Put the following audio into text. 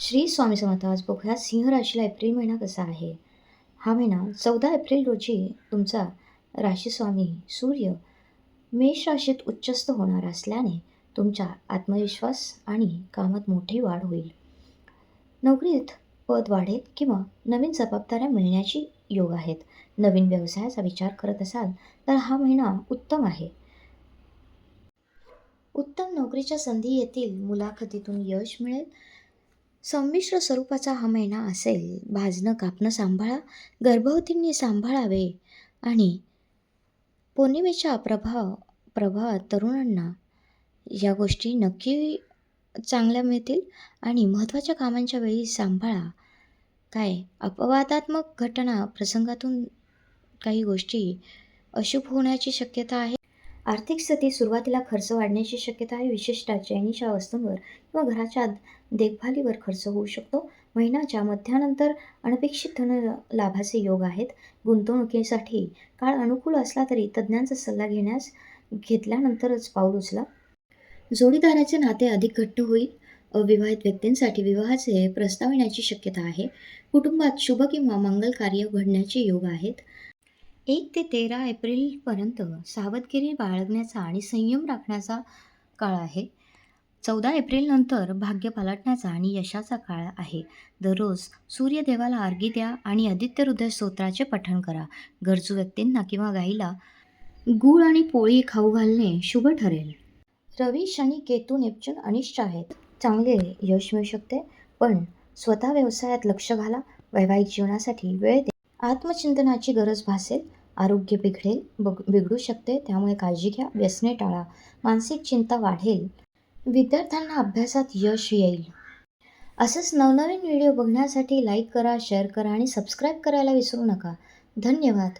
श्री स्वामी समर्थ. आज बघूया सिंह राशीला एप्रिल महिना कसा आहे. हा महिना 14 एप्रिल रोजी तुमचा राशीस्वामी सूर्य मेष राशीत उच्चस्थ होणार असल्याने तुमचा आत्मविश्वास आणि कामात मोठी वाढ होईल. नोकरीत पद वाढेल किंवा नवीन जबाबदाऱ्या मिळण्याची योग आहेत. नवीन व्यवसायाचा विचार करत असाल तर हा महिना उत्तम आहे. उत्तम नोकरीच्या संधी येतील. मुलाखतीतून यश मिळेल. संमिश्र स्वरूपाचा हा महिना असेल. भाजणं कापणं सांभाळा. गर्भवतींनी सांभाळावे आणि पौर्णिमेच्या प्रभावात तरुणांना या गोष्टी नक्की चांगल्या मिळतील आणि महत्त्वाच्या कामांच्या वेळी सांभाळा. अपवादात्मक घटना प्रसंगातून काही गोष्टी अशुभ होण्याची शक्यता आहे. आर्थिक स्थिती सुरुवातीला खर्च वाढण्याची शक्यता आहे. विशेषतः चैनीच्या वस्तूंवर किंवा घराच्या देखभालीवर खर्च होऊ शकतो. महिन्याच्या मध्यानंतर अनपेक्षित धन लाभाचे योग आहेत. गुंतवणुकीसाठी काळ अनुकूल असला तरी तज्ज्ञांचा सल्ला घेतल्यानंतरच पाऊल उचला. जोडीदाराचे नाते अधिक घट्ट होईल. अविवाहित व्यक्तींसाठी विवाहाचे प्रस्ताव येण्याची शक्यता आहे. कुटुंबात शुभ किंवा मंगल कार्य घडण्याचे योग आहेत. 1 ते 13 एप्रिलपर्यंत सावधगिरी बाळगण्याचा आणि संयम राखण्याचा काळ आहे. 14 एप्रिलनंतर भाग्य पालटण्याचा आणि यशाचा काळ आहे. दररोज सूर्यदेवाला अर्घ्य द्या आणि आदित्य हृदय स्तोत्राचे पठण करा. गरजू व्यक्तींना किंवा गायीला गूळ आणि पोळी खाऊ घालणे शुभ ठरेल. रवी, शनी, केतू, नेपच्यून अनिष्ट आहेत. चांगले यश मिळू शकते, पण स्वतः व्यवसायात लक्ष घाला. वैवाहिक जीवनासाठी वेळ द्या. आत्मचिंतनाची गरज भासेल. आरोग्य बिघडू शकते, त्यामुळे काळजी घ्या. व्यसने टाळा. मानसिक चिंता वाढेल. विद्यार्थ्यांना अभ्यासात यश येईल. असंच नवनवीन व्हिडिओ बघण्यासाठी लाईक करा, शेअर करा आणि सबस्क्राईब करायला विसरू नका. धन्यवाद.